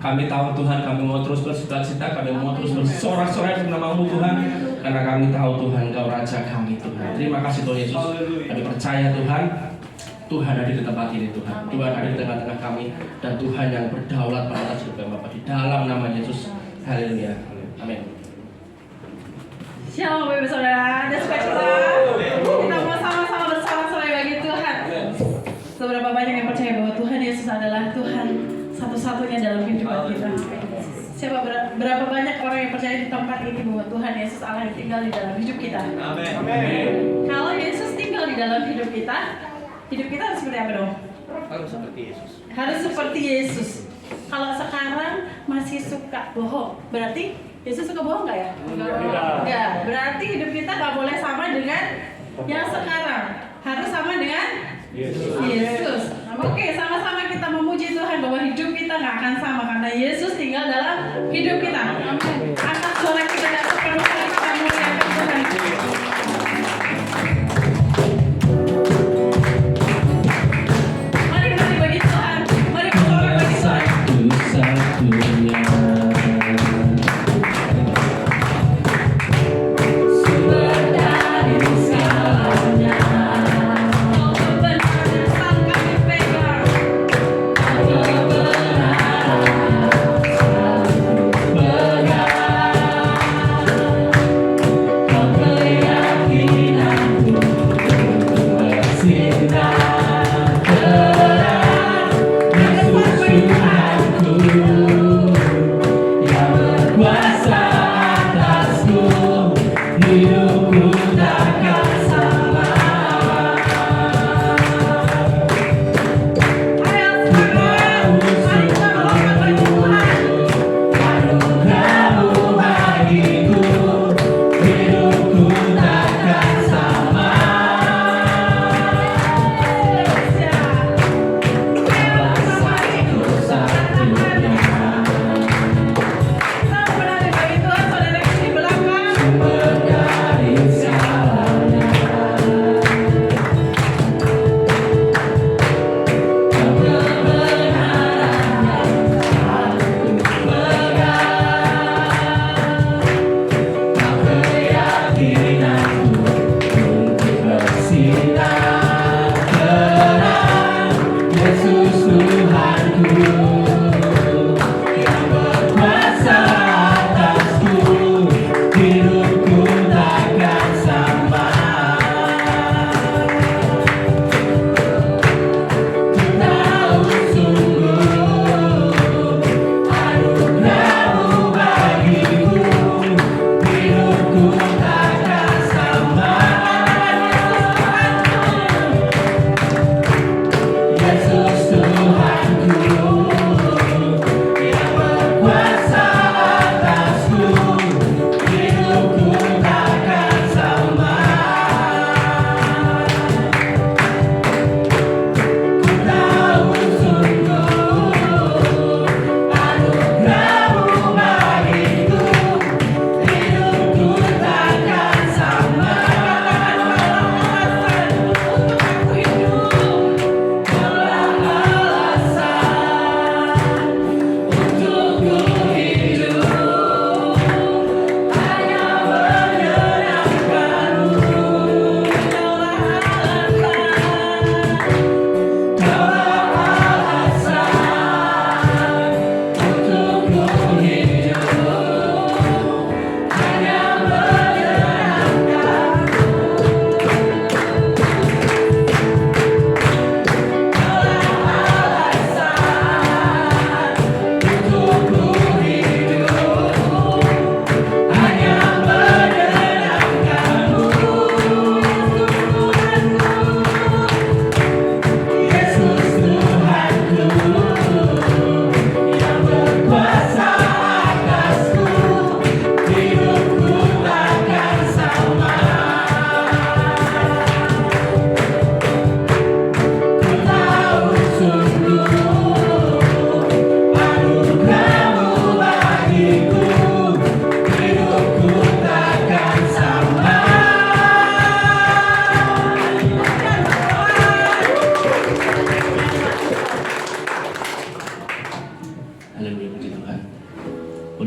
Kami tahu Tuhan, kami mau terus bersukacita, kami mau terus bersorak-sorai untuk nama-Mu Tuhan, karena kami tahu Tuhan Engkau Raja kami Tuhan. Terima kasih Tuhan Yesus. Kami percaya Tuhan, Tuhan hadir di tempat ini Tuhan. Tuhan hadir di tengah-tengah kami, dan Tuhan yang berdaulat atas hidup kami Bapa, di dalam nama Yesus. Haleluya. Amin. Shalom Bapak Saudara, ada sukacita. Kita mau sama-sama bersorak-sorai bagi Tuhan. Seberapa banyak yang percaya bahwa Tuhan Yesus adalah Tuhan satu-satunya dalam kehidupan kita. Berapa banyak orang yang percaya di tempat ini bahwa Tuhan Yesus Allah yang tinggal di dalam hidup kita. Amin. Kalau Yesus tinggal di dalam hidup kita harus seperti apa dong? Harus seperti Yesus. Harus seperti Yesus. Kalau sekarang masih suka bohong, berarti Yesus suka bohong nggak ya? Enggak. Berarti hidup kita nggak boleh sama dengan yang sekarang. Harus sama dengan Yesus. Oke, sama-sama kita memuji Tuhan bahwa hidup kita nggak akan sama karena Yesus tinggal dalam hidup kita. Amin. Angkat suara kita dan sepenuhnya kita muliakan Tuhan. Mari kita bagi Tuhan. Mari kita bagi Tuhan. Satu-satunya.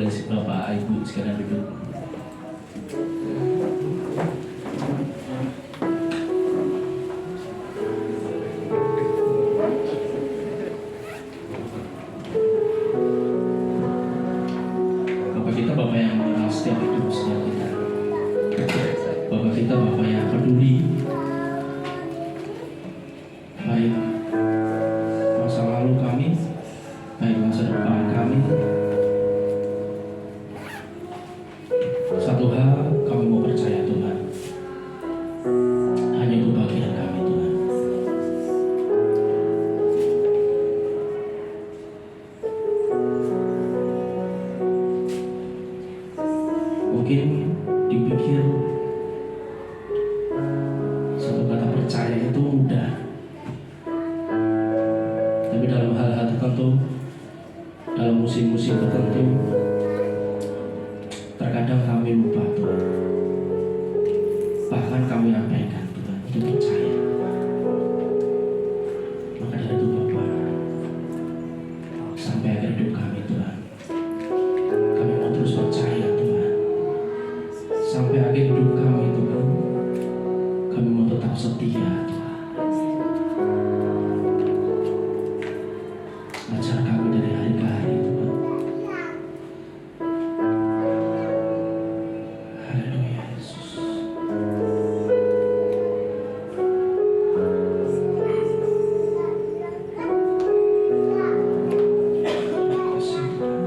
Boleh Bapak Ibu sekalian duduk. Bapak kita Bapak yang mengenal setiap hidup setiap kita. Bapak kita Bapak yang peduli, baik masa lalu kami, baik masa depan kami. Satu hal kami mau percaya Tuhan, hanya itu bagian kami Tuhan. Mungkin dipikir satu kata percaya itu mudah, tapi dalam hal-hal tertentu, dalam musim-musim tertentu, terkadang kami lupa Tuhan. Bahkan kami abaikan Tuhan untuk percaya. Maka dari itu Bapak, sampai akhir hidup kami Tuhan, kami mau terus percaya Tuhan. Sampai akhir hidup kami Tuhan, kami mau tetap setia Tuhan. Ajar kami dari hari ke hari Tuhan. Haleluya Yesus. Terima kasih Tuhan.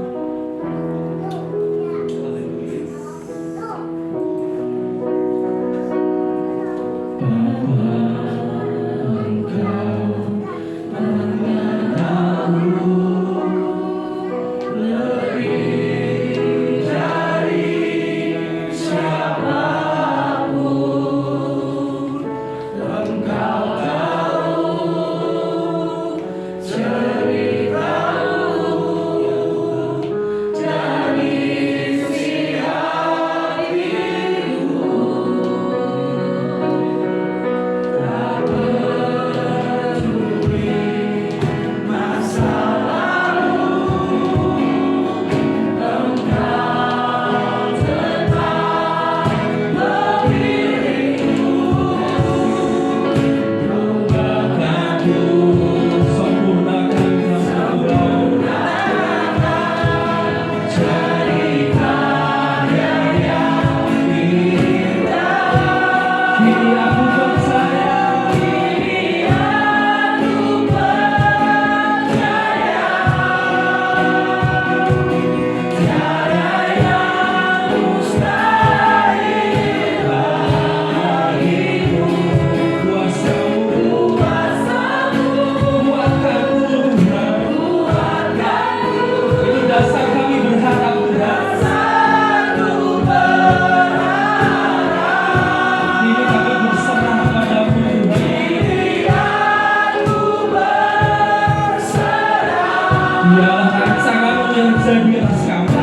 Biarlah rancangan-Mu yang jadi atas kami.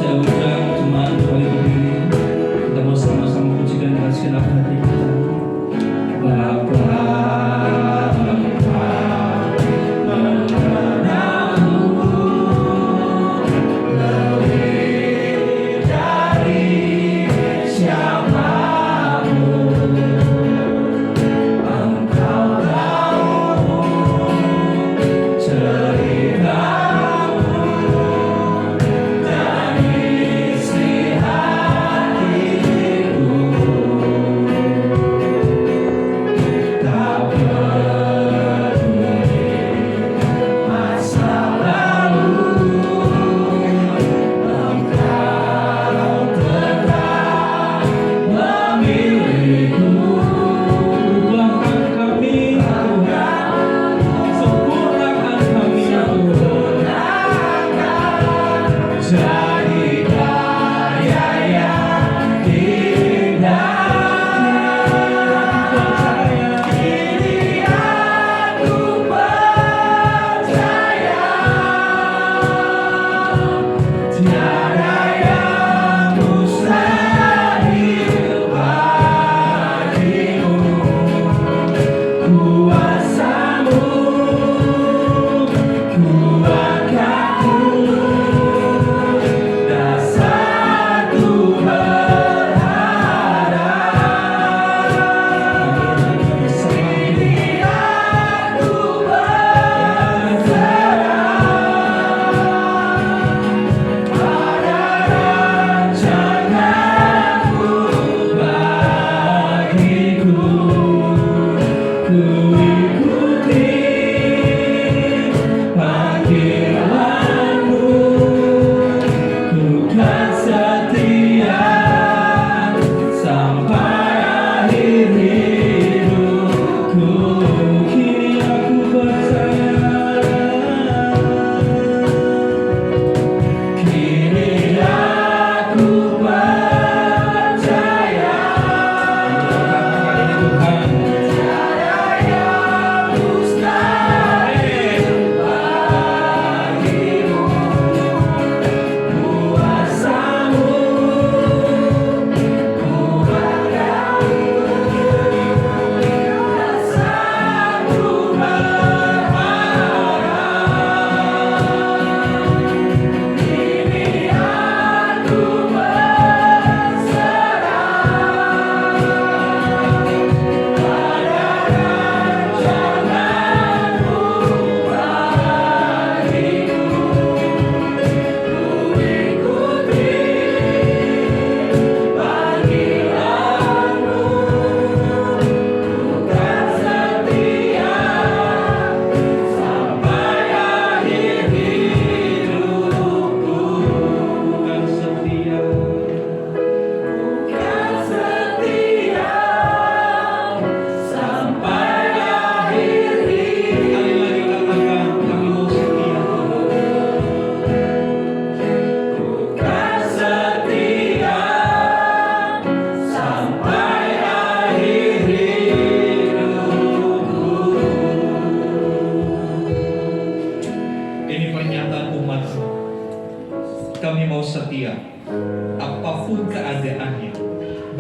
Saya undang jemaat kembali berdiri. Kita mau sama-sama pujikan dengan segenap hati kita.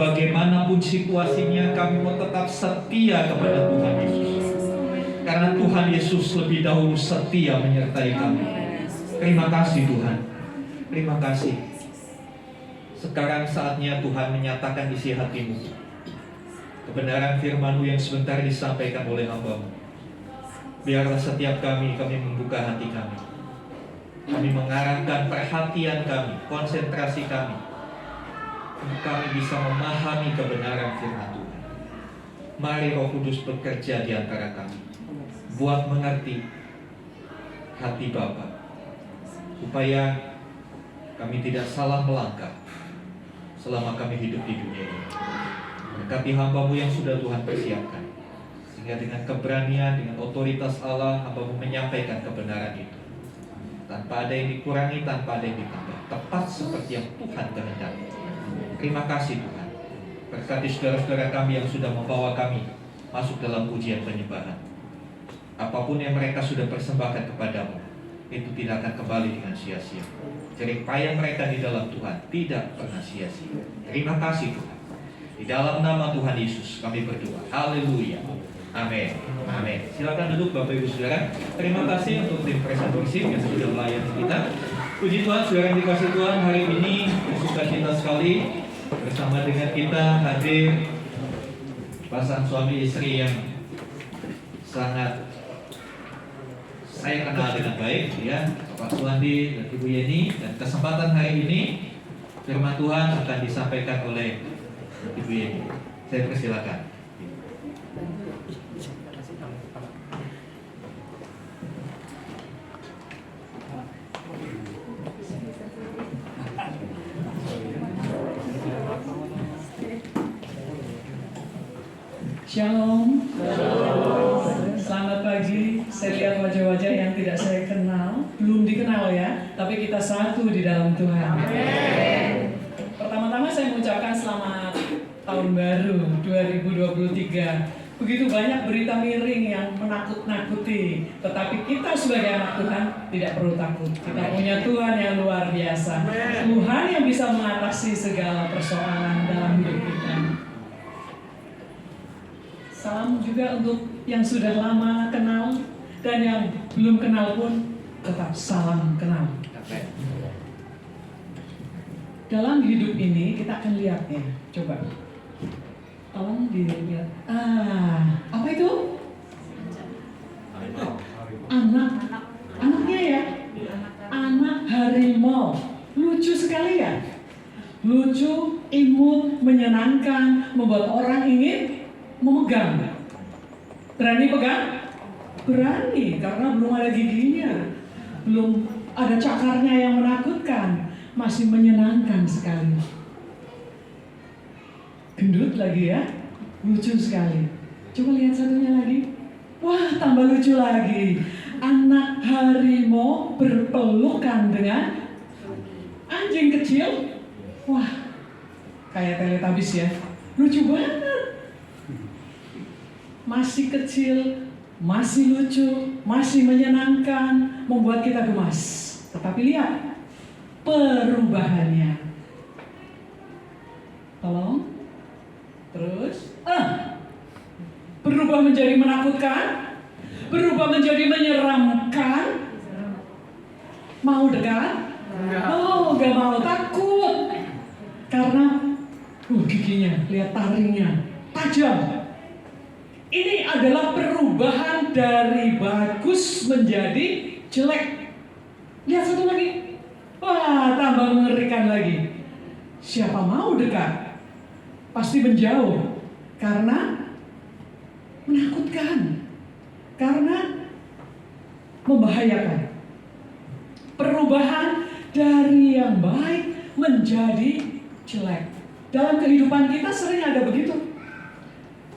bagaimanapun situasinya, kami mau tetap setia kepada Tuhan Yesus. Karena Tuhan Yesus lebih dahulu setia menyertai kami. Terima kasih Tuhan. Terima kasih. Sekarang saatnya Tuhan menyatakan isi hati-Mu. Kebenaran firman-Mu yang sebentar disampaikan oleh hamba-Mu. Biarlah setiap kami membuka hati kami. Kami mengarahkan perhatian kami, konsentrasi kami. Kami bisa memahami kebenaran firman Tuhan. Mari Roh Kudus bekerja di antara kami. Buat mengerti hati Bapa, supaya kami tidak salah melangkah selama kami hidup di dunia ini. Berkati hamba-Mu yang sudah Tuhan persiapkan, sehingga dengan keberanian, dengan otoritas Allah, hamba-Mu menyampaikan kebenaran itu tanpa ada yang dikurangi, tanpa ada yang ditambah, tepat seperti yang Tuhan kehendaki. Terima kasih Tuhan. Berkati saudara-saudara kami yang sudah membawa kami masuk dalam ujian penyembahan. Apapun yang mereka sudah persembahkan kepadamu, itu tidak akan kembali dengan sia-sia. Jerih payah mereka di dalam Tuhan tidak pernah sia-sia. Terima kasih Tuhan. Di dalam nama Tuhan Yesus kami berdoa. Haleluya. Amin. Amin. Silakan duduk Bapak Ibu Saudara. Terima kasih untuk tim Present Worship yang sudah melayani kita. Puji Tuhan, saudara yang dikasih Tuhan, hari ini bersukacita sekali bersama dengan kita hadir pasangan suami istri yang sangat saya kenal dengan baik, ya, Bapak Suwandi dan Ibu Yeni. Dan kesempatan hari ini firman Tuhan akan disampaikan oleh Ibu Yeni. Saya persilakan. Shalom. Selamat pagi. Saya lihat wajah-wajah yang tidak saya kenal, belum dikenal ya, tapi kita satu di dalam Tuhan. Pertama-tama saya mengucapkan selamat tahun baru 2023. Begitu banyak berita miring yang menakut-nakuti, tetapi kita sebagai anak Tuhan tidak perlu takut. Kita punya Tuhan yang luar biasa. Tuhan yang bisa mengatasi segala persoalan dalam hidup kita. Salam juga untuk yang sudah lama kenal dan yang belum kenal pun tetap salam kenal. Dalam hidup ini kita akan lihat ya, coba. Tolong dilihat. Apa itu? Anaknya ya? Anak harimau. Lucu sekali ya? Lucu, imut, menyenangkan, membuat orang ingin memegang. Berani pegang? Berani, karena belum ada giginya, belum ada cakarnya yang menakutkan, masih menyenangkan sekali. Gendut lagi ya, lucu sekali. Coba lihat satunya lagi. Wah, tambah lucu lagi. Anak harimau berpelukan dengan anjing kecil. Wah, kayak Teletubbies ya, lucu banget. Masih kecil, masih lucu, masih menyenangkan, membuat kita gemas. Tetapi lihat perubahannya. Tolong. Terus, berubah menjadi menakutkan, berubah menjadi menyeramkan. Mau dekat? Oh, gak mau, takut. Karena giginya, lihat taringnya, tajam. Ini adalah perubahan dari bagus menjadi jelek. Lihat satu lagi. Wah, tambah mengerikan lagi. Siapa mau dekat? Pasti menjauh. Karena menakutkan. Karena membahayakan. Perubahan dari yang baik menjadi jelek. Dalam kehidupan kita sering ada begitu.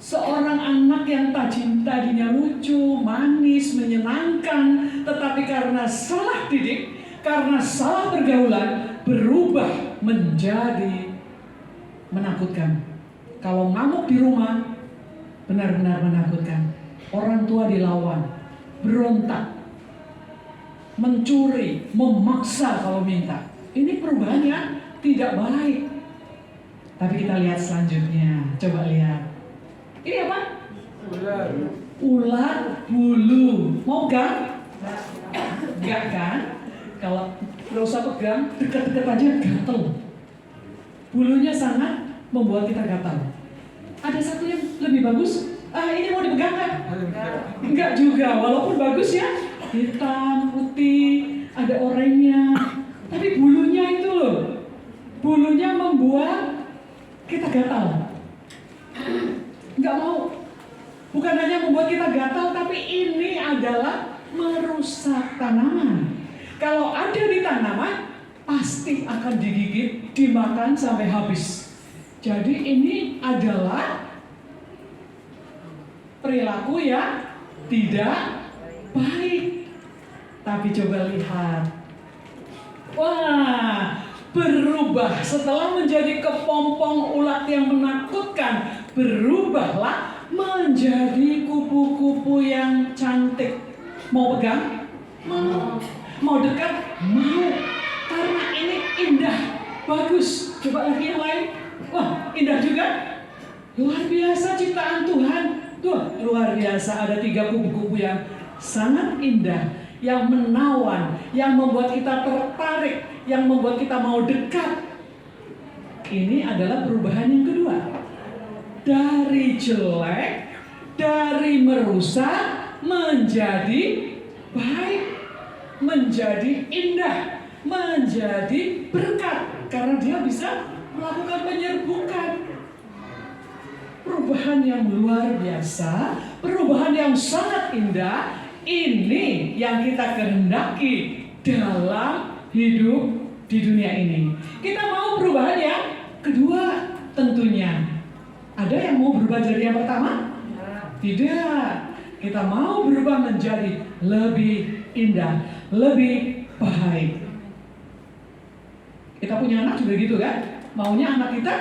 Seorang anak yang tadinya lucu, manis, menyenangkan, tetapi karena salah didik, karena salah pergaulan, berubah menjadi menakutkan. Kalau ngamuk di rumah, benar-benar menakutkan. Orang tua dilawan, berontak, mencuri, memaksa kalau minta. Ini perubahannya tidak baik. Tapi kita lihat selanjutnya. Coba lihat. Ini apa? Ulat bulu. Mau gang? Enggak kan? Kalau nggak usah pegang, dekat-dekat aja gatel. Bulunya sangat membuat kita gatal. Ada satu yang lebih bagus. Ini mau dipegang kan? Enggak juga, walaupun bagus ya. Hitam, putih, ada oranye. Tapi bulunya itu loh. Bulunya membuat kita gatal. Enggak mau. Bukan hanya membuat kita gatal, tapi ini adalah merusak tanaman. Kalau ada di tanaman, pasti akan digigit, dimakan sampai habis. Jadi ini adalah perilaku yang tidak baik. Tapi coba lihat. Wah, berubah setelah menjadi kepompong ulat yang menakutkan, berubahlah menjadi kupu-kupu yang cantik. Mau pegang? Mau. Mau dekat? Mau. Karena ini indah, bagus. Coba lagi yang lain. Wah, indah juga. Luar biasa ciptaan Tuhan. Tuh, luar biasa. Ada 3 kupu-kupu yang sangat indah, yang menawan, yang membuat kita tertarik, yang membuat kita mau dekat. Ini adalah perubahan yang kedua. Dari jelek, dari merusak, menjadi baik, menjadi indah, menjadi berkat. Karena dia bisa melakukan penyerbukan. Perubahan yang luar biasa, perubahan yang sangat indah. Ini yang kita kehendaki dalam hidup di dunia ini. Kita mau perubahan yang kedua tentunya. Ada yang mau berubah dari yang pertama? Tidak. Kita mau berubah menjadi lebih indah, lebih baik. Kita punya anak juga gitu kan? Maunya anak kita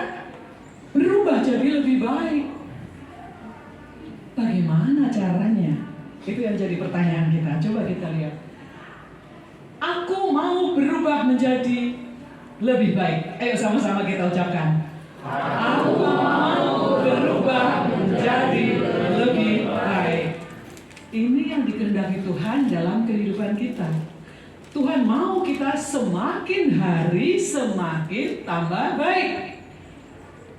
berubah jadi lebih baik. Bagaimana caranya? Itu yang jadi pertanyaan kita. Coba kita lihat. Aku mau berubah menjadi lebih baik. Ayo sama-sama kita ucapkan. Aku mau berubah menjadi lebih baik. Ini yang dikehendaki Tuhan dalam kehidupan kita. Tuhan mau kita semakin hari semakin tambah baik.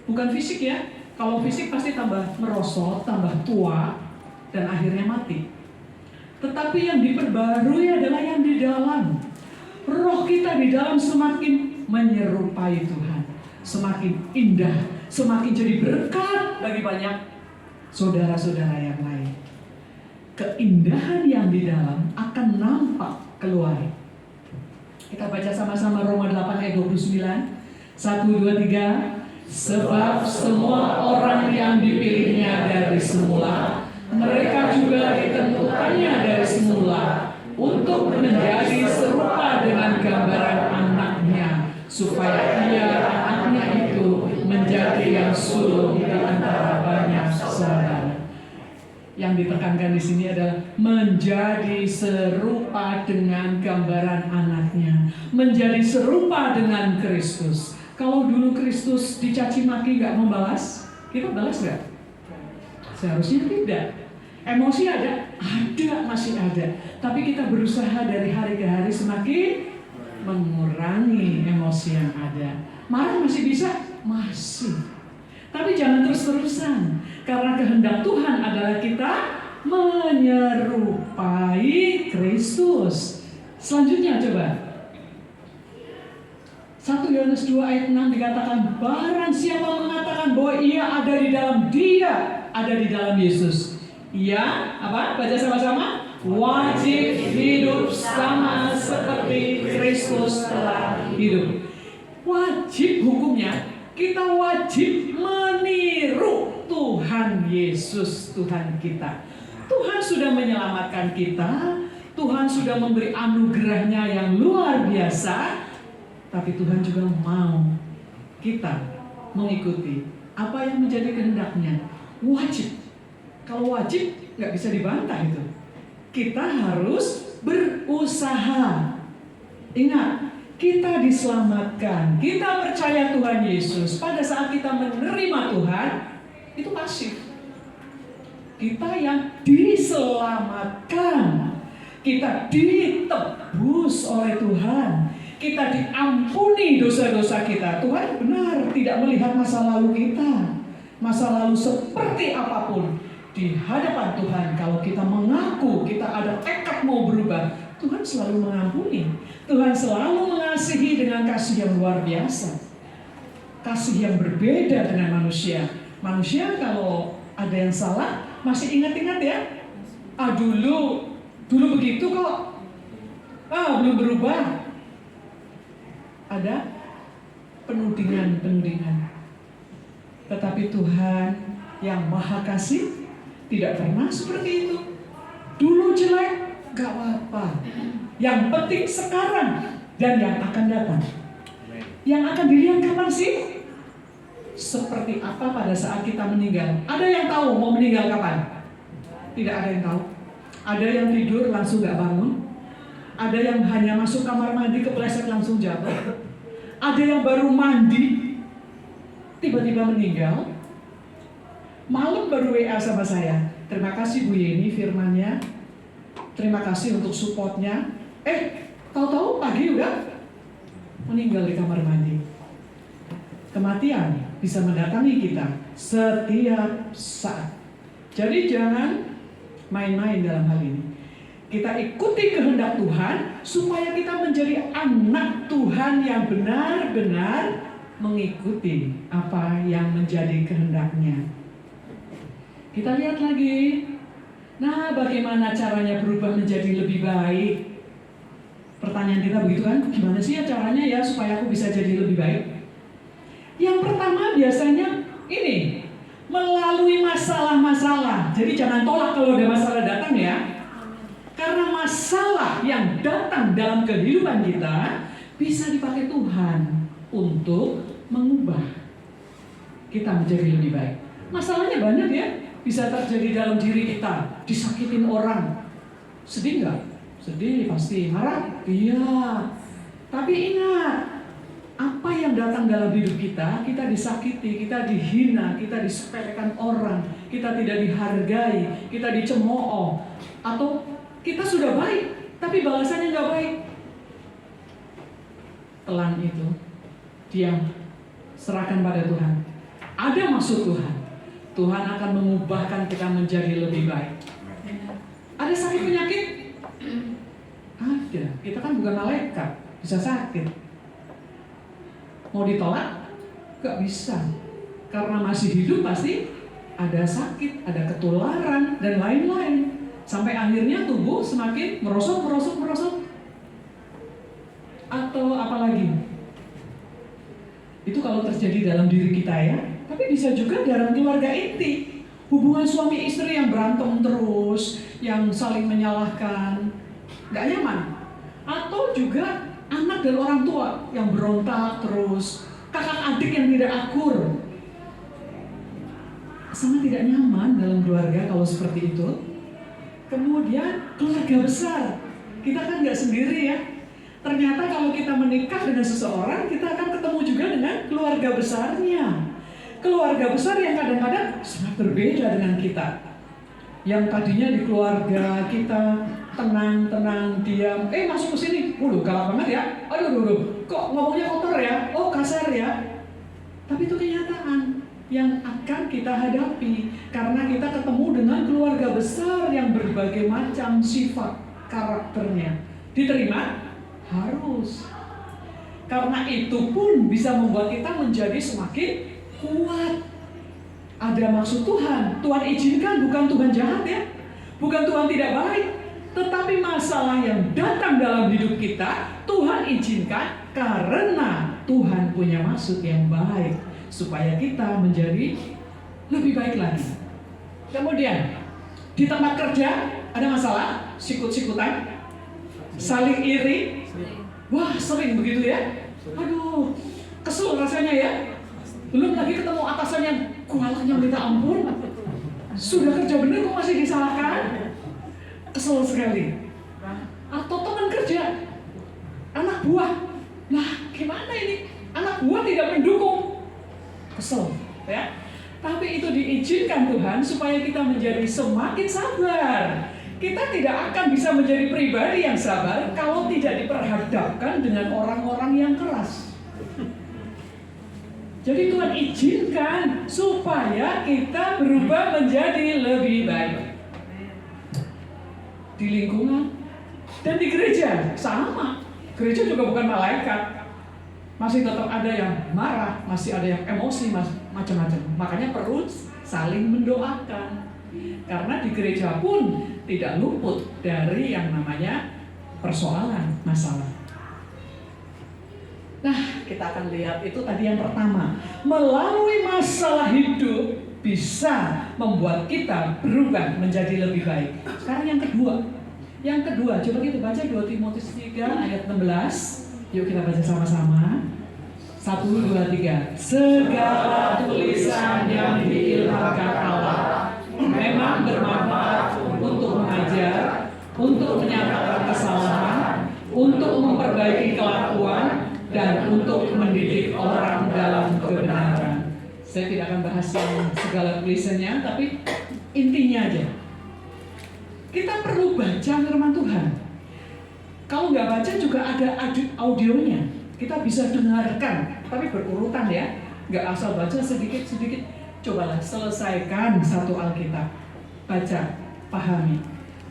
Bukan fisik ya. Kalau fisik pasti tambah merosot, tambah tua, dan akhirnya mati. Tetapi yang diperbarui adalah yang di dalam. Roh kita di dalam semakin menyerupai Tuhan. Semakin indah, semakin jadi berkat bagi banyak saudara-saudara yang lain. Keindahan yang di dalam akan nampak keluar. Kita baca sama-sama Roma 8 ayat 29. 1, 2, 3. Sebab semua orang yang dipilihnya dari semula, mereka juga ditentukannya dari semula untuk menjadi serupa dengan gambaran anaknya, supaya ia anaknya itu menjadi yang sulung di antara banyak saudara. Yang ditekankan di sini adalah menjadi serupa dengan gambaran anaknya, menjadi serupa dengan Kristus. Kalau dulu Kristus dicaci maki nggak membalas, kita balas nggak? Seharusnya tidak. Emosi ada, masih ada. Tapi kita berusaha dari hari ke hari semakin mengurangi emosi yang ada. Marah masih bisa? Masih. Tapi jangan terus-terusan. Karena kehendak Tuhan adalah kita menyerupai Kristus. Selanjutnya coba. 1 Yohanes 2 ayat 6 dikatakan, barang siapa mengatakan bahwa ia ada di dalam dia, ada di dalam Yesus, ia apa? Baca sama-sama. Wajib hidup sama seperti Kristus telah hidup. Wajib hukumnya, kita wajib meniru Tuhan Yesus, Tuhan kita. Tuhan sudah menyelamatkan kita, Tuhan sudah memberi anugerahnya yang luar biasa. Tapi Tuhan juga mau kita mengikuti apa yang menjadi kehendaknya. Wajib. Kalau wajib nggak bisa dibantah itu. Kita harus berusaha. Ingat, kita diselamatkan, kita percaya Tuhan Yesus, pada saat kita menerima Tuhan, itu pasif. Kita yang diselamatkan, kita ditebus oleh Tuhan, kita diampuni dosa-dosa kita. Tuhan benar tidak melihat masa lalu kita, masa lalu seperti apapun. Di hadapan Tuhan, kalau kita mengaku kita ada tekad mau berubah, Tuhan selalu mengampuni. Tuhan selalu mengasihi dengan kasih yang luar biasa. Kasih yang berbeda dengan manusia. Manusia kalau ada yang salah, masih ingat-ingat ya. Dulu begitu kok. Belum berubah. Ada penudingan. Tetapi Tuhan yang Maha Kasih tidak pernah seperti itu. Dulu jelek, gak apa-apa. Yang penting sekarang dan yang akan datang. Yang akan dilihat kapan sih? Seperti apa pada saat kita meninggal? Ada yang tahu mau meninggal kapan? Tidak ada yang tahu. Ada yang tidur langsung gak bangun. Ada yang hanya masuk kamar mandi kepleset langsung jatuh. Ada yang baru mandi tiba-tiba meninggal. Malam baru WA sama saya. Terima kasih Bu Yeni firmannya. Terima kasih untuk supportnya. Tahu-tahu pagi udah meninggal di kamar mandi. Kematian bisa mendatangi kita setiap saat. Jadi jangan main-main dalam hal ini. Kita ikuti kehendak Tuhan supaya kita menjadi anak Tuhan yang benar-benar mengikuti apa yang menjadi kehendaknya. Kita lihat lagi. Nah, bagaimana caranya berubah menjadi lebih baik? Pertanyaan kita begitu kan? Gimana sih ya caranya ya supaya aku bisa jadi lebih baik? Yang pertama biasanya ini, melalui masalah-masalah. Jadi jangan tolak kalau ada masalah datang ya. Karena masalah yang datang dalam kehidupan kita bisa dipakai Tuhan untuk mengubah kita menjadi lebih baik. Masalahnya banyak ya. Bisa terjadi dalam diri kita, disakitin orang. Sedih nggak? Sedih pasti. Marah? Iya. Tapi ingat, apa yang datang dalam hidup kita disakiti, kita dihina, kita disepelekan orang, kita tidak dihargai, kita dicemooh, atau kita sudah baik, tapi balasannya nggak baik. Telan itu, diam, serahkan pada Tuhan. Ada maksud Tuhan. Tuhan akan mengubahkan kita menjadi lebih baik. Ada sakit penyakit? Ada. Kita kan bukan malaikat, bisa sakit. Mau ditolak? Gak bisa. Karena masih hidup pasti ada sakit, ada ketularan, dan lain-lain. Sampai akhirnya tubuh semakin merosot. Atau apa lagi? Itu kalau terjadi dalam diri kita ya. Tapi bisa juga dalam keluarga inti. Hubungan suami istri yang berantem terus, yang saling menyalahkan, gak nyaman. Atau juga anak dan orang tua yang berontak terus, kakak adik yang tidak akur. Sangat tidak nyaman dalam keluarga kalau seperti itu. Kemudian keluarga besar. Kita kan gak sendiri ya. Ternyata kalau kita menikah dengan seseorang, kita akan ketemu juga dengan keluarga besarnya. Keluarga besar yang kadang-kadang sangat berbeda dengan kita. Yang tadinya di keluarga kita tenang, diam. Masuk ke sini, galak banget ya. Aduh, kok ngomongnya kotor ya? Oh, kasar ya. Tapi itu kenyataan yang akan kita hadapi. Karena kita ketemu dengan keluarga besar yang berbagai macam sifat karakternya. Diterima? Harus. Karena itu pun bisa membuat kita menjadi semakin kuat. Ada maksud Tuhan. Tuhan izinkan, bukan Tuhan jahat ya. Bukan Tuhan tidak baik. Tetapi masalah yang datang dalam hidup kita, Tuhan izinkan karena Tuhan punya maksud yang baik. Supaya kita menjadi lebih baik lagi. Kemudian, di tempat kerja ada masalah, sikut-sikutan, saling iri. Wah, sering begitu ya. Aduh, kesel rasanya ya. Belum lagi ketemu atasan yang kualanya minta ampun. Sudah kerja benar kok masih disalahkan. Kesel sekali. Atau teman kerja, anak buah. Nah gua tidak mendukung. Kesel, ya. Tapi itu diizinkan Tuhan supaya kita menjadi semakin sabar. Kita tidak akan bisa menjadi pribadi yang sabar kalau tidak diperhadapkan dengan orang-orang yang keras. Jadi Tuhan izinkan supaya kita berubah menjadi lebih baik. Di lingkungan dan di gereja sama. Gereja juga bukan malaikat. Masih tetap ada yang marah, masih ada yang emosi, macam-macam. Makanya perlu saling mendoakan. Karena di gereja pun tidak luput dari yang namanya persoalan, masalah. Nah, kita akan lihat itu tadi yang pertama. Melalui masalah hidup bisa membuat kita berubah menjadi lebih baik. Sekarang yang kedua. Yang kedua, coba kita baca 2 Timotius 3 ayat 16. Yuk kita baca sama-sama. 1, 2, 3. Segala tulisan yang diilhamkan Allah memang bermanfaat untuk mengajar, untuk menyatakan kesalahan, untuk memperbaiki kelakuan, dan untuk mendidik orang dalam kebenaran. Saya tidak akan bahas yang segala tulisannya, tapi intinya aja. Kita perlu baca firman Tuhan. Kalau nggak baca juga ada audionya. Kita bisa dengarkan, tapi berurutan ya. Nggak asal baca sedikit-sedikit. Cobalah selesaikan satu Alkitab. Baca, pahami.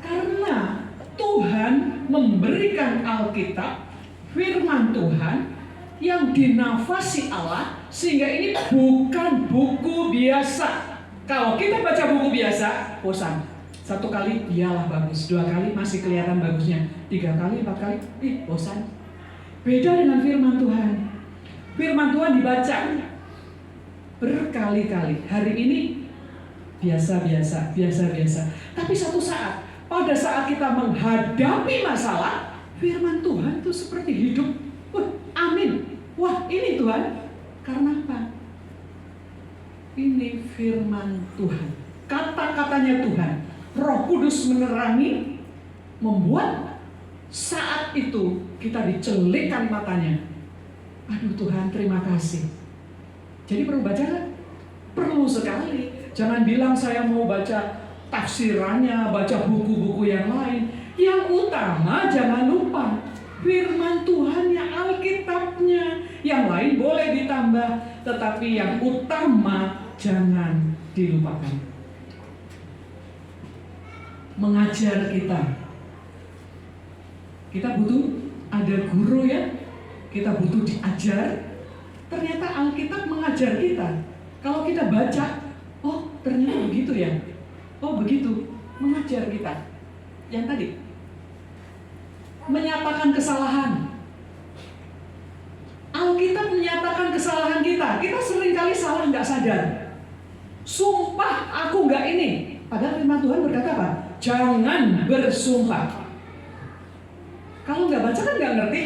Karena Tuhan memberikan Alkitab, firman Tuhan, yang dinafasi Allah, sehingga ini bukan buku biasa. Kalau kita baca buku biasa, bosan. 1 kali, iyalah bagus. 2 kali masih kelihatan bagusnya. 3 kali, 4 kali, bosan. Beda dengan firman Tuhan. Firman Tuhan dibaca berkali-kali. Hari ini biasa-biasa. Tapi satu saat, pada saat kita menghadapi masalah, firman Tuhan itu seperti hidup. Wah, amin. Wah, ini Tuhan. Karena apa? Ini firman Tuhan. Kata-katanya Tuhan. Roh Kudus menerangi, membuat saat itu kita dicelikkan matanya. Aduh Tuhan, terima kasih. Jadi perlu baca kan? Perlu sekali. Jangan bilang saya mau baca tafsirannya, baca buku-buku yang lain. Yang utama jangan lupa firman Tuhan yang Alkitabnya. Yang lain boleh ditambah, tetapi yang utama jangan dilupakan. Mengajar kita. Kita butuh ada guru ya. Kita butuh diajar. Ternyata Alkitab mengajar kita. Kalau kita baca, oh ternyata begitu ya. Oh begitu, mengajar kita. Yang tadi, menyatakan kesalahan. Alkitab menyatakan kesalahan kita. Kita seringkali salah nggak sadar. Sumpah aku nggak ini. Padahal firman Tuhan berkata apa? Jangan bersumpah. Kalau nggak baca kan nggak ngerti.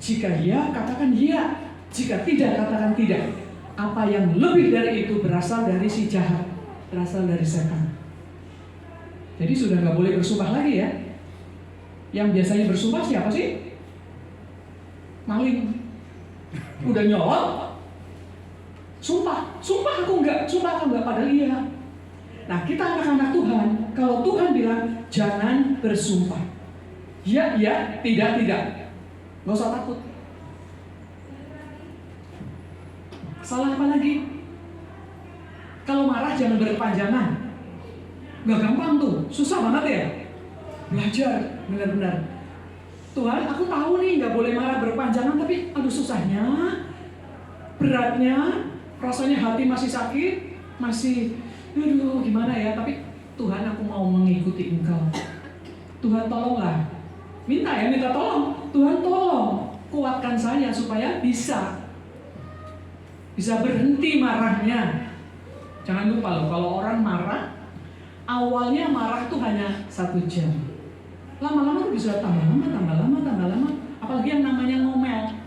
Jika ya, katakan ya. Jika tidak, katakan tidak. Apa yang lebih dari itu berasal dari si jahat, berasal dari setan. Jadi sudah nggak boleh bersumpah lagi ya. Yang biasanya bersumpah siapa sih? Maling. Udah nyolot. Sumpah aku enggak, padahal iya. Nah kita anak-anak Tuhan, kalau Tuhan bilang jangan bersumpah. Ya, tidak. Nggak usah takut. Salah apa lagi? Kalau marah jangan berkepanjangan. Nggak gampang tuh, susah banget ya. Belajar, benar-benar. Tuhan, aku tahu nih nggak boleh marah berkepanjangan, tapi aduh susahnya, beratnya, rasanya hati masih sakit, masih, aduh gimana ya. Tapi Tuhan, aku mau mengikuti Engkau. Tuhan tolonglah. Minta tolong. Tuhan tolong, kuatkan saya supaya bisa berhenti marahnya. Jangan lupa loh, kalau orang marah, awalnya marah tuh hanya 1 jam. Lama-lama tuh bisa tambah lama. Apalagi yang namanya ngomel.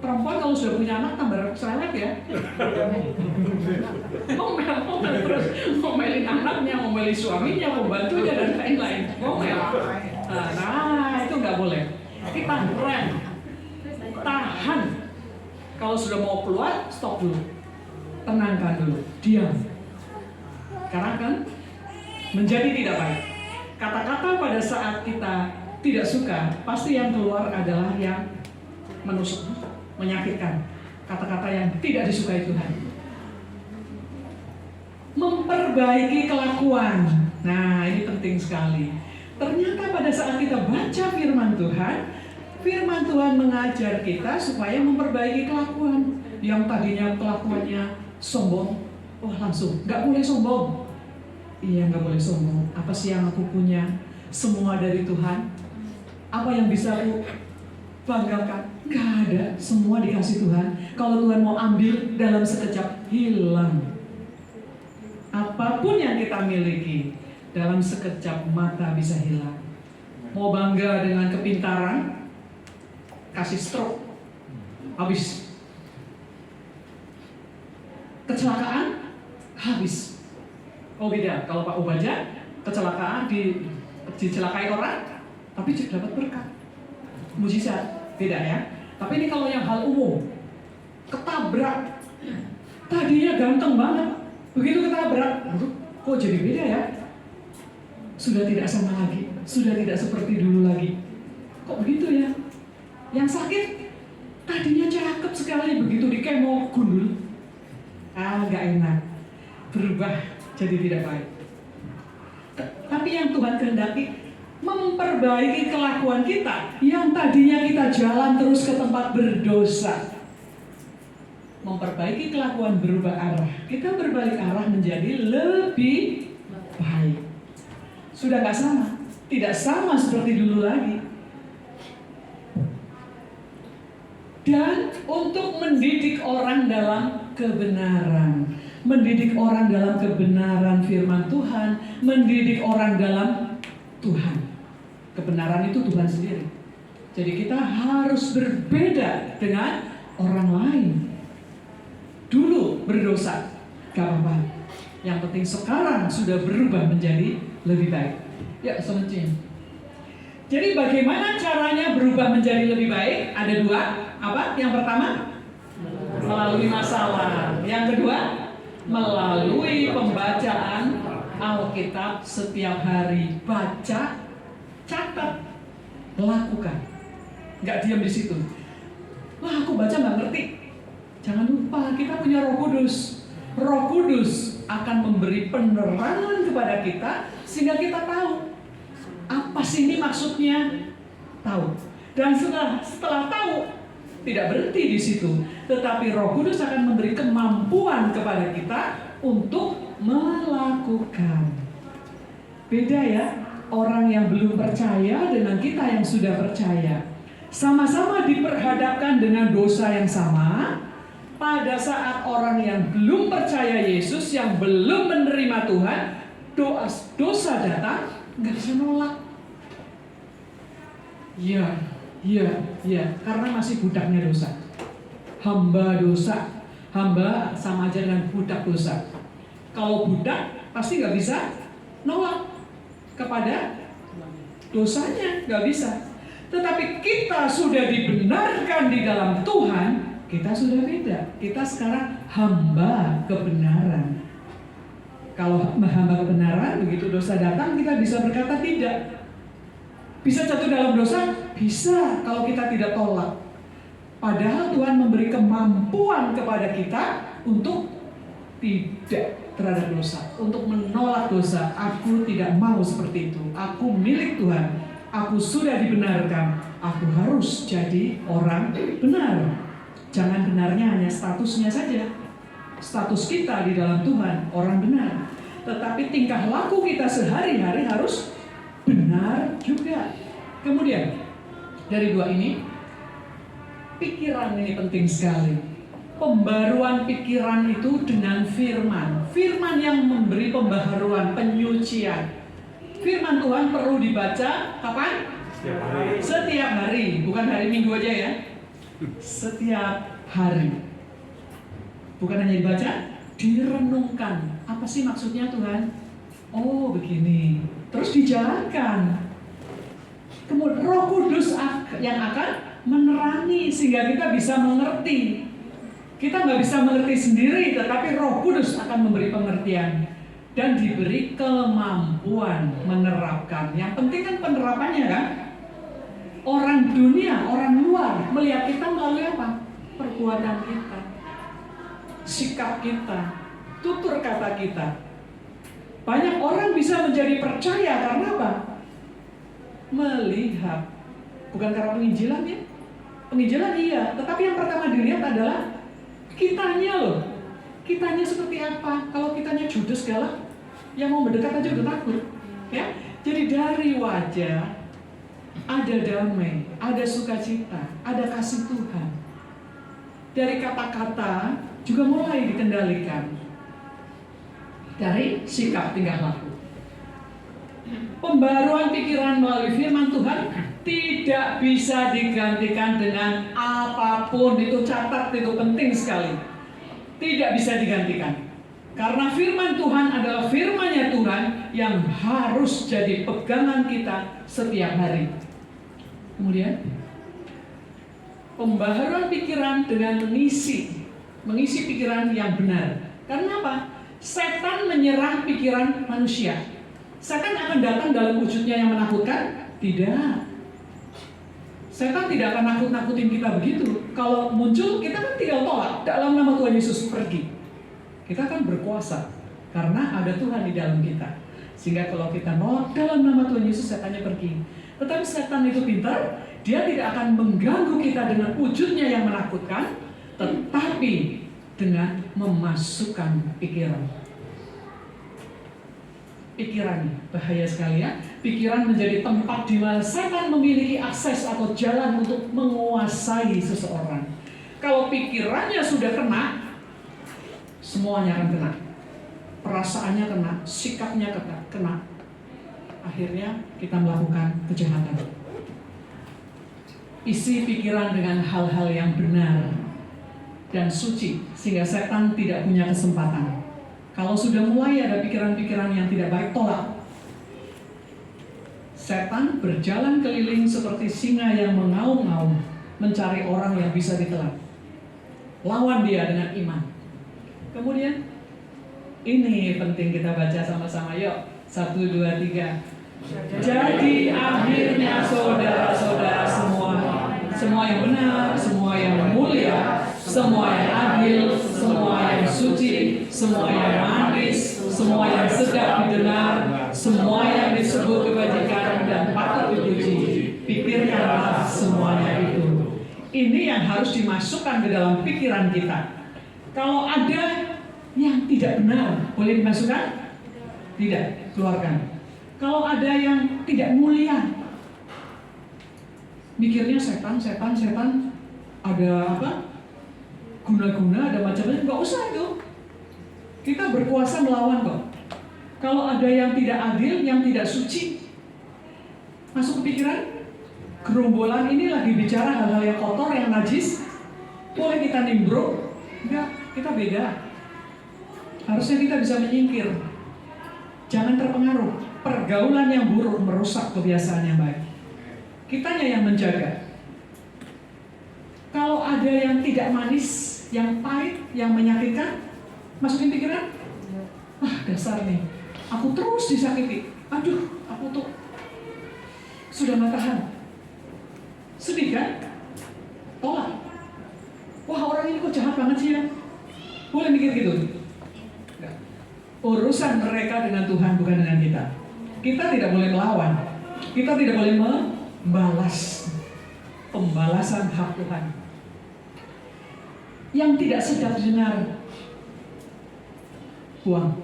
Perempuan kalau sudah punya anak tambah cerewet ya. Ngomel terus, ngomelin anaknya, ngomelin suaminya, pembantunya dan lain-lain. Ngomel. Nah, itu nggak boleh. Kita rem, tahan. Kalau sudah mau keluar, stop dulu. Tenangkan dulu, diam. Karena kan menjadi tidak baik. Kata-kata pada saat kita tidak suka, pasti yang keluar adalah yang menusuk, menyakitkan. Kata-kata yang tidak disukai Tuhan. Memperbaiki kelakuan. Nah, ini penting sekali. Ternyata pada saat kita baca firman Tuhan mengajar kita supaya memperbaiki kelakuan. Yang tadinya kelakuannya sombong, oh langsung, nggak boleh sombong. Iya, nggak boleh sombong. Apa sih yang aku punya? Semua dari Tuhan. Apa yang bisa aku banggakan? Nggak ada. Semua dikasih Tuhan. Kalau Tuhan mau ambil, dalam sekejap hilang. Apapun yang kita miliki, dalam sekejap mata bisa hilang. Mau bangga dengan kepintaran, kasih stroke, habis. Kecelakaan, habis. Oh beda, kalau Pak Obadja kecelakaan dicelakai orang, tapi dapat berkat, mujizat, beda ya. Tapi ini kalau yang hal umum, ketabrak, tadinya ganteng banget, begitu ketabrak, kok jadi beda ya? Sudah tidak sama lagi, sudah tidak seperti dulu lagi. Kok begitu ya? Yang sakit, tadinya cakep sekali, begitu di kemo gundul, nggak enak, berubah jadi tidak baik. Tapi yang Tuhan kehendaki memperbaiki kelakuan kita yang tadinya kita jalan terus ke tempat berdosa. Memperbaiki kelakuan, berubah arah. Kita berbalik arah menjadi lebih baik. Sudah nggak sama, tidak sama seperti dulu lagi. Dan untuk mendidik orang dalam kebenaran. Mendidik orang dalam kebenaran firman Tuhan, mendidik orang dalam Tuhan. Kebenaran itu Tuhan sendiri. Jadi kita harus berbeda dengan orang lain. Dulu berdosa, gak apa-apa. Yang penting sekarang sudah berubah menjadi lebih baik. Ya, sementing. Jadi bagaimana caranya berubah menjadi lebih baik? Ada dua. Apa? Yang pertama, melalui masalah. Yang kedua, melalui pembacaan Alkitab setiap hari. Baca, catat, lakukan. Nggak diam di situ. Wah, aku baca nggak ngerti. Jangan lupa, kita punya Roh Kudus. Roh Kudus akan memberi penerangan kepada kita sehingga kita tahu apa sih ini maksudnya. Tahu. Dan setelah tahu, tidak berhenti di situ, tetapi Roh Kudus akan memberi kemampuan kepada kita untuk melakukan. Beda ya, orang yang belum percaya dengan kita yang sudah percaya. Sama-sama diperhadapkan dengan dosa yang sama. Pada saat orang yang belum percaya Yesus, yang belum menerima Tuhan, dosa datang, nggak bisa nolak. Ya, karena masih budaknya dosa. Hamba dosa. Hamba sama aja dengan budak dosa. Kalau budak, pasti nggak bisa nolak kepada dosanya, nggak bisa. Tetapi kita sudah dibenarkan di dalam Tuhan, kita sudah beda. Kita sekarang hamba kebenaran. Kalau hamba kebenaran, begitu dosa datang, kita bisa berkata tidak. Bisa jatuh dalam dosa? Bisa, kalau kita tidak tolak. Padahal Tuhan memberi kemampuan kepada kita untuk tidak terhadap dosa, untuk menolak dosa. Aku tidak mau seperti itu. Aku milik Tuhan. Aku sudah dibenarkan. Aku harus jadi orang benar. Jangan benarnya hanya statusnya saja. Status kita di dalam Tuhan, orang benar. Tetapi tingkah laku kita sehari-hari harus benar juga. Kemudian, dari dua ini, pikiran ini penting sekali. Pembaruan pikiran itu dengan firman. Firman yang memberi pembaharuan, penyucian. Firman Tuhan perlu dibaca kapan? Setiap hari. Setiap hari, bukan hari Minggu aja ya. Setiap hari. Bukan hanya dibaca, direnungkan. Apa sih maksudnya Tuhan? Oh begini. Terus dijalankan. Kemudian Roh Kudus yang akan menerangi sehingga kita bisa mengerti. Kita nggak bisa mengerti sendiri, tetapi Roh Kudus akan memberi pengertian dan diberi kemampuan menerapkan. Yang penting kan penerapannya kan. Orang dunia, orang luar melihat kita melalui apa? Perbuatan kita, sikap kita, tutur kata kita. Banyak orang bisa menjadi percaya karena apa? Melihat. Bukan karena penginjilan ya. Penginjilan iya, tetapi yang pertama dilihat adalah kitanya loh. Kitanya seperti apa? Kalau kitanya judes galak, yang mau mendekat aja udah takut. Ya. Jadi dari wajah ada damai, ada sukacita, ada kasih Tuhan. Dari kata-kata juga mulai dikendalikan. Dari sikap tingkah laku. Pembaruan pikiran melalui firman Tuhan tidak bisa digantikan dengan apapun. Itu catat, itu penting sekali. Tidak bisa digantikan. Karena firman Tuhan adalah firman-Nya Tuhan yang harus jadi pegangan kita setiap hari. Kemudian, pembaharuan pikiran dengan mengisi pikiran yang benar. Karena apa? Setan menyerang pikiran manusia. Setan akan datang dalam wujudnya yang menakutkan? Tidak. Setan tidak akan nakut-nakutin kita begitu. Kalau muncul, kita kan tinggal tolak. Dalam nama Tuhan Yesus pergi. Kita kan berkuasa. Karena ada Tuhan di dalam kita. Sehingga kalau kita nolak dalam nama Tuhan Yesus, setannya pergi. Tetapi setan itu pintar. Dia tidak akan mengganggu kita dengan wujudnya yang menakutkan. Tetapi dengan memasukkan pikiran. Pikiran, bahaya sekali ya. Pikiran menjadi tempat di mana setan memiliki akses atau jalan untuk menguasai seseorang. Kalau pikirannya sudah kena, semuanya akan kena. Perasaannya kena, sikapnya kena. Akhirnya kita melakukan kejahatan. Isi pikiran dengan hal-hal yang benar dan suci, sehingga setan tidak punya kesempatan. Kalau sudah mulai ada pikiran-pikiran yang tidak baik, tolak. Setan berjalan keliling seperti singa yang mengaum-ngaum, mencari orang yang bisa ditelan. Lawan dia dengan iman. Kemudian, ini penting kita baca sama-sama. Yuk, 1, 2, 3. Jadi akhirnya saudara-saudara semua yang benar, semua yang mulia, semua yang adil, semua yang suci, semua yang manis, semua yang sedap didengar, semua yang disebut kebajikan dan patut dipuji, pikirkanlah semuanya itu. Ini yang harus dimasukkan ke dalam pikiran kita. Kalau ada yang tidak benar, boleh dimasukkan? Tidak, keluarkan. Kalau ada yang tidak mulia, mikirnya setan, ada apa? Guna-guna, ada macam-macam, nggak usah itu. Kita berkuasa melawan kok. Kalau ada yang tidak adil, yang tidak suci, masuk ke pikiran, gerombolan ini lagi bicara hal-hal yang kotor, yang najis, boleh kita nimbrung? Enggak, kita beda. Harusnya kita bisa menyingkir. Jangan terpengaruh. Pergaulan yang buruk merusak kebiasaan yang baik. Kitanya yang menjaga. Kalau ada yang tidak manis, yang pahit, yang menyakitkan, masukin pikiran, dasar nih, aku terus disakiti. Aduh, aku tuh sudah nggak tahan. Sedih kan? Tolak. Wah, orang ini kok jahat banget sih ya? Boleh mikir gitu? Urusan mereka dengan Tuhan, bukan dengan kita. Kita tidak boleh melawan. Kita tidak boleh membalas. Pembalasan hak Tuhan. Yang tidak sedap didengar, buang.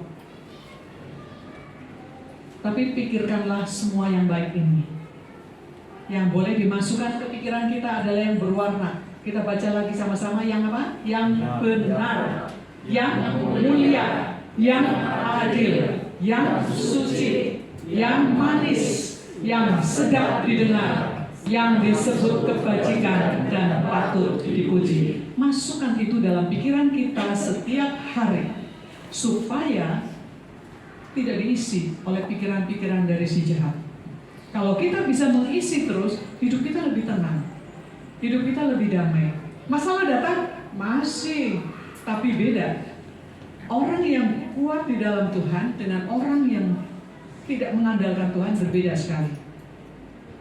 Tapi pikirkanlah semua yang baik ini. Yang boleh dimasukkan ke pikiran kita adalah yang berwarna. Kita baca lagi sama-sama, yang apa? Yang benar, yang mulia, yang adil, yang suci, yang manis, yang sedap didengar, yang disebut kebajikan dan patut dipuji. Masukkan itu dalam pikiran kita setiap hari, supaya tidak diisi oleh pikiran-pikiran dari si jahat. Kalau kita bisa mengisi terus, hidup kita lebih tenang, hidup kita lebih damai. Masalah datang, Masih. Tapi beda. Orang yang kuat di dalam Tuhan dengan orang yang tidak mengandalkan Tuhan berbeda sekali.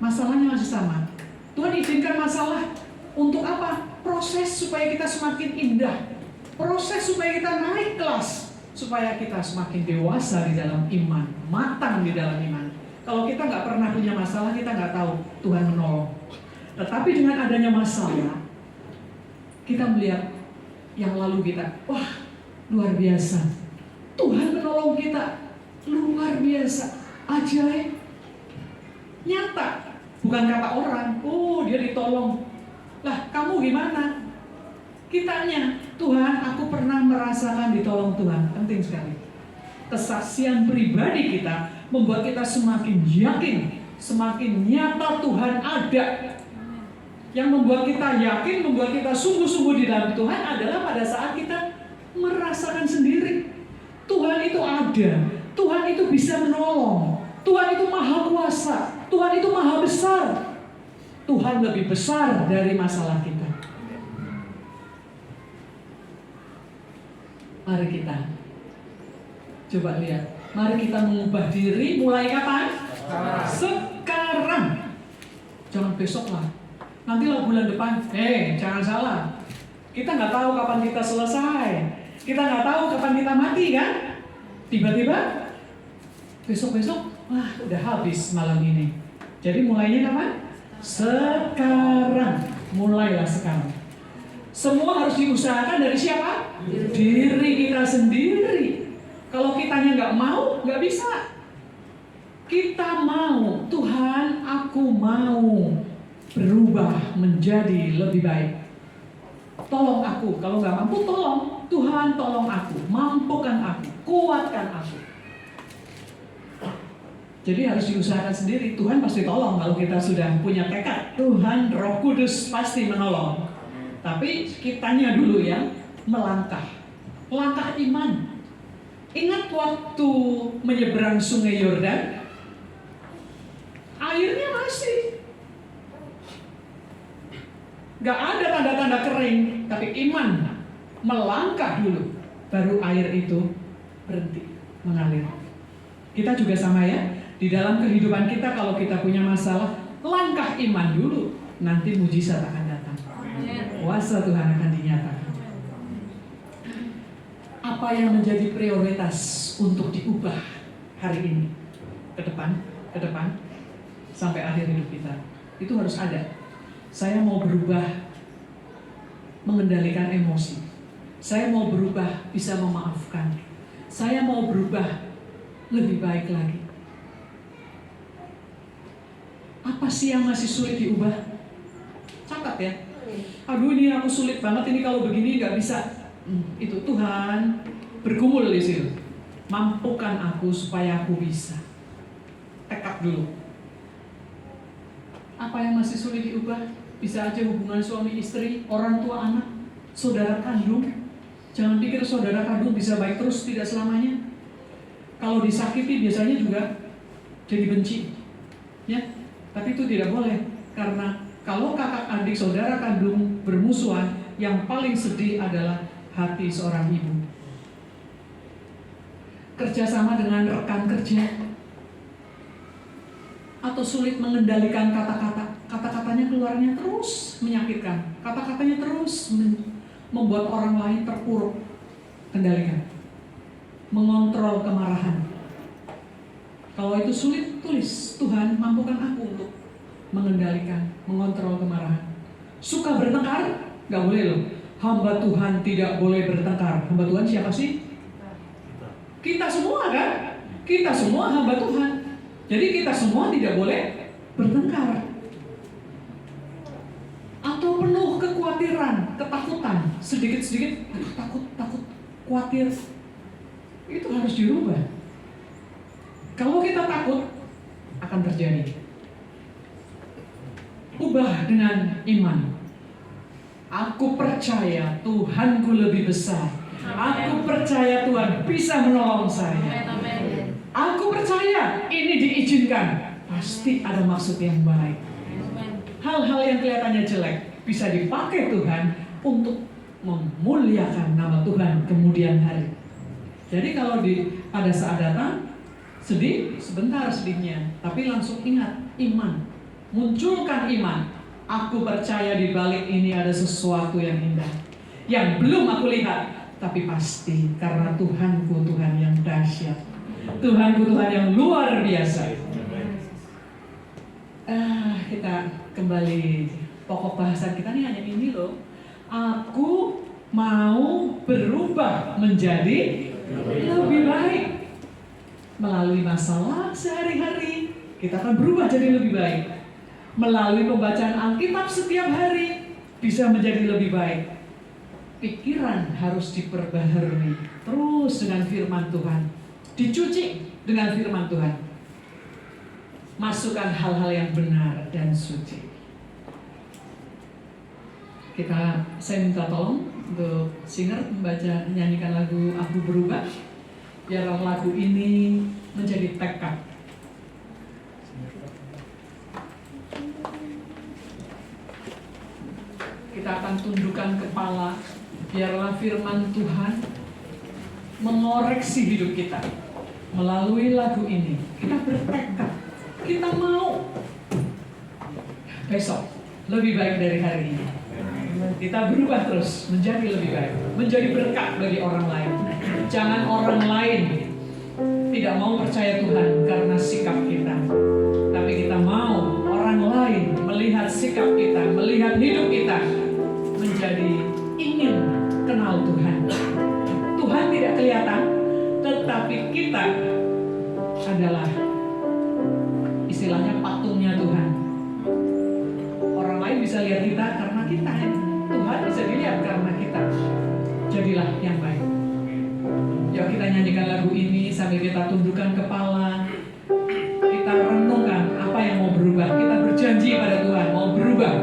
Masalahnya masih sama. Tuhan izinkan masalah untuk apa? Proses supaya kita semakin indah. Proses supaya kita naik kelas. Supaya kita semakin dewasa di dalam iman. Matang di dalam iman. Kalau kita nggak pernah punya masalah, kita nggak tahu Tuhan menolong. Tetapi dengan adanya masalah, kita melihat yang lalu kita, wah luar biasa. Tuhan menolong kita, luar biasa, ajaib, nyata. Bukan kata orang, oh dia ditolong. Lah kamu gimana? Kitanya, Tuhan aku pernah merasakan ditolong Tuhan. Penting sekali. Kesaksian pribadi kita membuat kita semakin yakin, semakin nyata Tuhan ada. Yang membuat kita yakin, membuat kita sungguh-sungguh di dalam Tuhan adalah pada saat kita merasakan sendiri. Tuhan itu ada, Tuhan itu bisa menolong, Tuhan itu maha kuasa, Tuhan itu maha besar. Tuhan lebih besar dari masalah kita. Mari kita coba lihat. Mari kita mengubah diri mulai kapan? Sekarang. Jangan besok lah. Nantilah bulan depan. Jangan salah. Kita nggak tahu kapan kita selesai. Kita nggak tahu kapan kita mati kan? Tiba-tiba besok-besok, wah udah habis malam ini. Jadi mulainya kapan? Sekarang. Mulailah sekarang. Semua harus diusahakan dari siapa? Diri kita sendiri. Kalau kitanya nggak mau, nggak bisa. Kita mau, Tuhan aku mau berubah menjadi lebih baik. Tolong aku, kalau nggak mampu tolong. Tuhan tolong aku, mampukan aku, kuatkan aku. Jadi harus diusahakan sendiri. Tuhan pasti tolong kalau kita sudah punya tekad. Tuhan Roh Kudus pasti menolong. Tapi kitanya dulu yang melangkah. Langkah iman. Ingat waktu menyeberang sungai Yordan, airnya masih gak ada tanda-tanda kering, tapi iman melangkah dulu, baru air itu berhenti mengalir. Kita juga sama ya, di dalam kehidupan kita kalau kita punya masalah, langkah iman dulu, nanti mujizat akan datang. Kuasa Tuhan akan dinyatakan. Apa yang menjadi prioritas untuk diubah hari ini, ke depan, sampai akhir hidup kita, itu harus ada. Saya mau berubah mengendalikan emosi. Saya mau berubah bisa memaafkan. Saya mau berubah lebih baik lagi. Apa sih yang masih sulit diubah? Catat ya. Aduh ini aku sulit banget ini kalau begini nggak bisa. Itu Tuhan bergumul di situ. Mampukan aku supaya aku bisa. Tekad dulu. Apa yang masih sulit diubah? Bisa aja hubungan suami istri, orang tua anak, saudara kandung. Jangan pikir saudara kandung bisa baik terus, tidak selamanya. Kalau disakiti biasanya juga jadi benci. Ya, tapi itu tidak boleh. Karena kalau kakak adik saudara kandung bermusuhan, yang paling sedih adalah hati seorang ibu. Kerjasama dengan rekan kerja, atau sulit mengendalikan kata-kata. Kata-katanya keluarnya terus menyakitkan. Kata-katanya terus membuat orang lain terpuruk. Kendalikan. Mengontrol kemarahan. Kalau itu sulit, tulis. Tuhan mampukan aku untuk mengendalikan, mengontrol kemarahan. Suka bertengkar? Gak boleh loh. Hamba Tuhan tidak boleh bertengkar. Hamba Tuhan siapa sih? Kita semua kan? Kita semua hamba Tuhan. Jadi kita semua tidak boleh bertengkar. Atau penuh kekhawatiran, ketakutan. Sedikit-sedikit, takut, khawatir. Itu harus dirubah. Kalau kita takut, akan terjadi. Ubah dengan iman. Aku percaya Tuhanku lebih besar. Aku percaya Tuhan bisa menolong saya. Aku percaya ini diizinkan. Pasti ada maksud yang baik. Hal-hal yang kelihatannya jelek bisa dipakai Tuhan untuk memuliakan nama Tuhan kemudian hari. Jadi kalau pada saat datang sedih, sebentar sedihnya, tapi langsung ingat iman. Munculkan iman. Aku percaya di balik ini ada sesuatu yang indah, yang belum aku lihat, tapi pasti karena Tuhanku Tuhan yang dahsyat, Tuhanku Tuhan yang luar biasa. Kita kembali, pokok bahasan kita nih hanya ini loh. Aku mau berubah menjadi lebih baik. Melalui masalah sehari-hari, kita akan berubah jadi lebih baik. Melalui pembacaan Alkitab setiap hari, bisa menjadi lebih baik. Pikiran harus diperbaharui terus dengan firman Tuhan. Dicuci dengan firman Tuhan. Masukkan hal-hal yang benar dan suci. Saya minta tolong untuk singer membaca, menyanyikan lagu Aku Berubah. Biarlah lagu ini menjadi tekad. Kita akan tundukkan kepala. Biarlah firman Tuhan mengoreksi hidup kita. Melalui lagu ini, kita bertekad. Kita mau besok lebih baik dari hari ini. Kita berubah terus menjadi lebih baik, menjadi berkat bagi orang lain. Jangan orang lain tidak mau percaya Tuhan karena sikap kita, tapi kita mau orang lain melihat sikap kita, melihat hidup kita menjadi ingin kenal Tuhan. Tuhan tidak kelihatan, tetapi kita adalah istilahnya patungnya Tuhan. Orang lain bisa lihat kita karena kita, Tuhan bisa dilihat karena kita. Jadilah yang baik. Yuk kita nyanyikan lagu ini sambil kita tundukkan kepala. Kita renungkan apa yang mau berubah. Kita berjanji pada Tuhan mau berubah.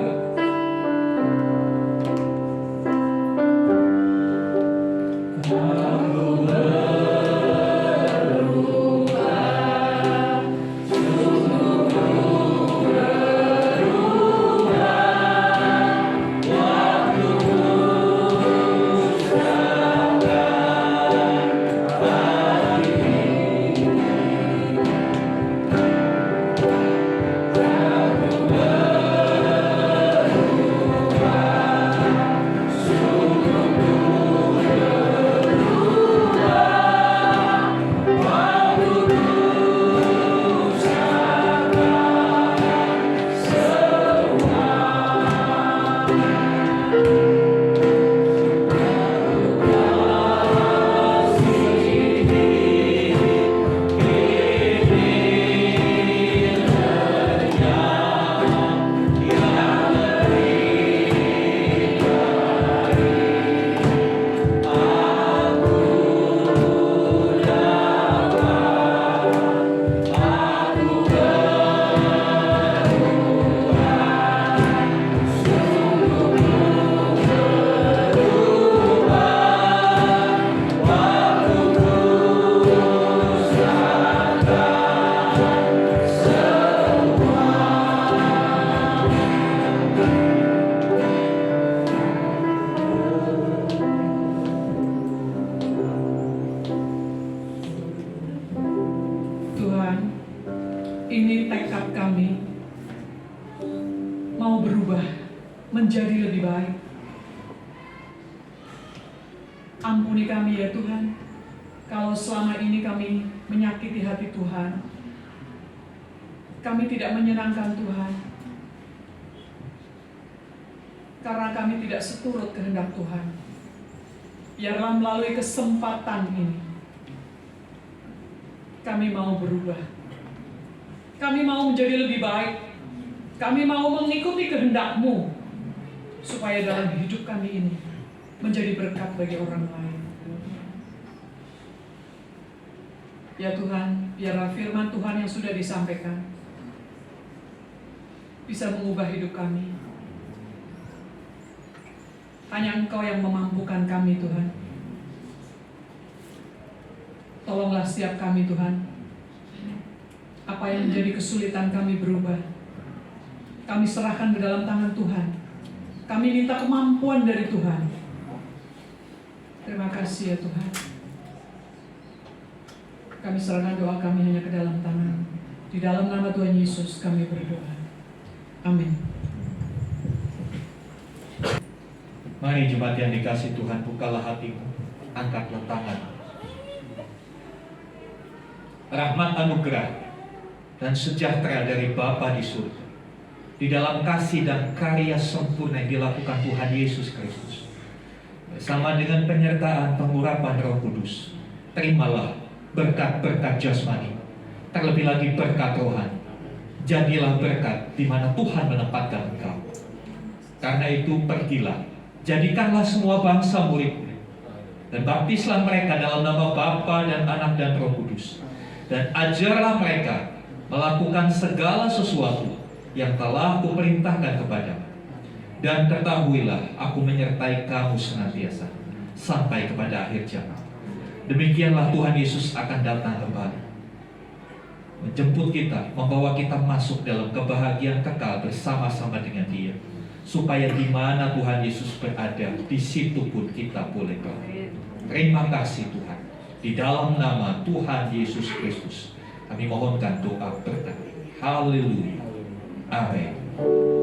Ini tekad kami mau berubah menjadi lebih baik. Ampuni kami ya Tuhan, kalau selama ini kami menyakiti hati Tuhan, kami tidak menyenangkan Tuhan, karena kami tidak seturut kehendak Tuhan. Biarlah melalui kesempatan ini, kami mau berubah. Kami mau menjadi lebih baik. Kami mau mengikuti kehendak-Mu, supaya dalam hidup kami ini menjadi berkat bagi orang lain. Ya Tuhan, biarlah firman Tuhan yang sudah disampaikan bisa mengubah hidup kami. Hanya Engkau yang memampukan kami Tuhan. Tolonglah setiap kami Tuhan. Apa yang menjadi kesulitan kami berubah, kami serahkan ke dalam tangan Tuhan. Kami minta kemampuan dari Tuhan. Terima kasih ya Tuhan. Kami serahkan doa kami hanya ke dalam tangan. Di dalam nama Tuhan Yesus kami berdoa. Amin. Mari jemaat yang dikasih Tuhan, bukalah hatimu, angkatlah tangan. Rahmat, anugerah dan sejahtera dari Bapa di surga, di dalam kasih dan karya sempurna yang dilakukan Tuhan Yesus Kristus, bersama dengan penyertaan pengurapan Roh Kudus, terimalah berkat-berkat jasmani, terlebih lagi berkat rohani. Jadilah berkat di mana Tuhan menempatkan engkau. Karena itu pergilah, jadikanlah semua bangsa murid, dan baptislah mereka dalam nama Bapa dan Anak dan Roh Kudus, dan ajarlah mereka melakukan segala sesuatu yang telah Kuperintahkan kepadamu. Dan ketahuilah, Aku menyertai kamu senantiasa sampai kepada akhir zaman. Demikianlah Tuhan Yesus akan datang kembali, menjemput kita, membawa kita masuk dalam kebahagiaan kekal bersama-sama dengan Dia, supaya di mana Tuhan Yesus berada, di situ pun kita boleh berada. Terima kasih Tuhan. Di dalam nama Tuhan Yesus Kristus, kami mohonkan doa berkat. Haleluya. Amin.